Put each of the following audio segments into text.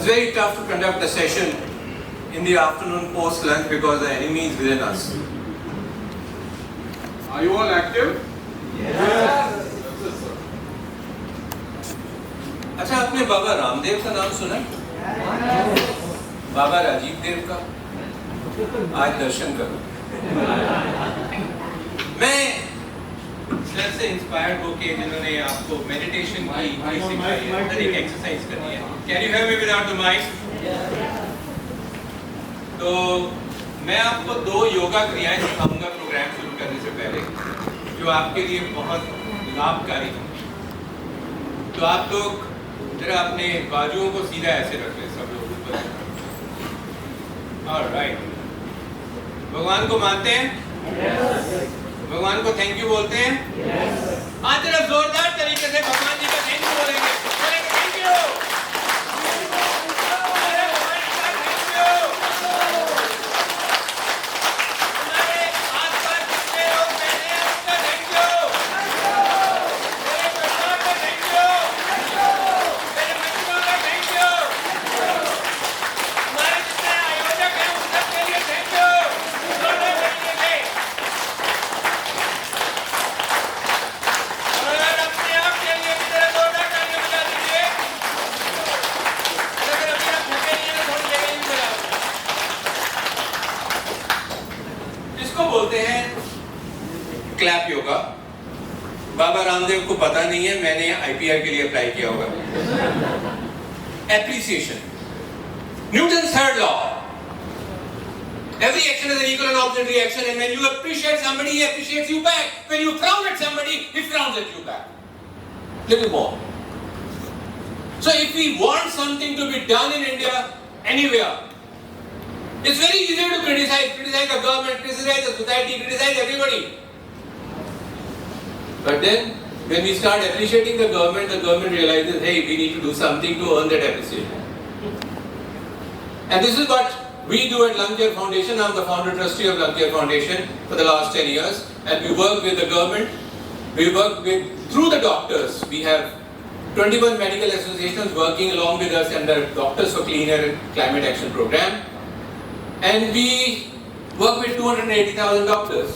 It's very tough to conduct a session in the afternoon post lunch because the enemy is within us. Are you all active? Yes. अच्छा, आपने बाबा रामदेव का नाम सुना? बाबा राजीव देव का? आज दर्शन करो। मैं सर से इंस्पायर्ड होके जिन्होंने आपको मेडिटेशन की सिखाई है, हर एक एक्सरसाइज करनी है। Can you hear me without the mic? तो मैं आपको 2 योगा क्रियाएं सिखाऊंगा प्रोग्राम शुरू करने से पहले, जो आपके लिए बहुत लाभकारी है। तो आप लोग जरा अपने बाजुओं को सीधा ऐसे रख लें, सब लोग ऊपर। ऑलराइट, भगवान को मानते हैं? भगवान को थैंक यू बोलते हैं? आज जरा जोरदार तरीके से भगवान जी का थैंक यू बोलेंगे। Thank you. बोलते हैं क्लैप योगा। बाबा रामदेव को पता नहीं है, मैंने आईपीआर के लिए अप्लाई किया होगा। Appreciation, Newton's third law, every action is an equal and opposite reaction, and when you appreciate somebody, he appreciates you back. When you frown at somebody, he frowns at you back. Little more. So if we want something to be done in India, anywhere, it's very easy to criticize the government, criticize the society, criticize everybody. But then, when we start appreciating the government realizes, hey, we need to do something to earn that appreciation. And this is what we do at Lungcare Foundation. I'm the founder trustee of Lungcare Foundation for the last 10 years. And we work with the government, we work through the doctors. We have 21 medical associations working along with us under Doctors for Clean Air and Climate Action Program. And we work with 280,000 doctors.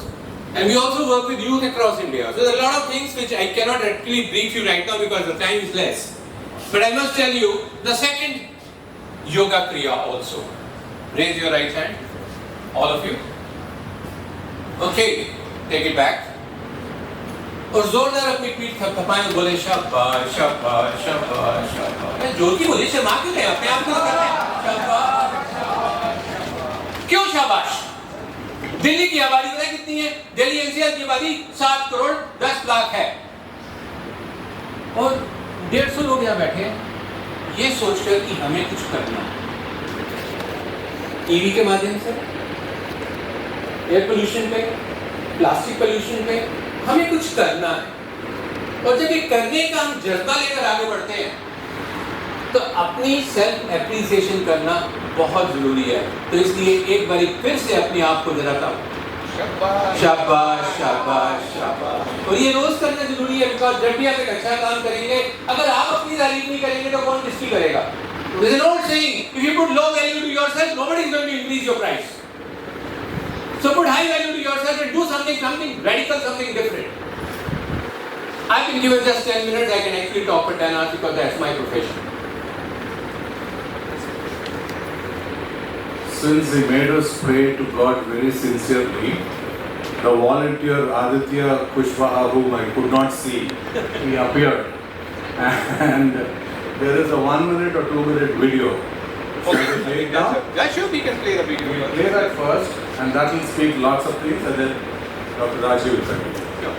And we also work with youth across India. So there are a lot of things which I cannot actually brief you right now because the time is less. But I must tell you, the second yoga kriya also. Raise your right hand, all of you. Okay, take it back. और जोरदार अपनी पीठ थपथपाएं, बोले शाबाश शाबाश शाबाश शाबाश। जोर की बोली शर्मा क्यों नहीं, अपने आप को कर रहे हैं। शाबाश। क्यों शाबाश? दिल्ली की आबादी पता है कितनी है? दिल्ली एनसीआर की आबादी 7 करोड़ 10 लाख है और 150 लोग यहाँ बैठे हैं ये सोचकर कि हमें कुछ करना है। ईवी के माध्यम से, एयर पोल्यूशन पे, प्लास्टिक पोल्यूशन पे हमें कुछ करना है। और जब ये करने का हम जज्बा लेकर आगे बढ़ते हैं तो अपनी सेल्फ एप्रिसिएशन करना बहुत जरूरी है। तो इसलिए एक बार फिर से अपने आप को जरा शाबाश शाबाश शाबाश शाबाश। और ये रोज करना जरूरी है बिकॉज़ जब भी आप एक अच्छा काम करेंगे, अगर आप अपनी तारीफ नहीं करेंगे तो कौन किसकी करेगा? There is an old saying, if you put low value to yourself, nobody is going to increase your price. So put high value to yourself and do something radical, something different. I can give you just 10 minutes, I can actually talk for 10 hours because that's my profession. Since he made us pray to God very sincerely, the volunteer Aditya Kushwaha, whom I could not see, he appeared. And there is a 1 minute or 2 minute video. Okay. Shall we play it now? Yeah, sure, we can play the video. We play that first, and that will speak lots of things, and then Dr. Rajiv will continue. Sure.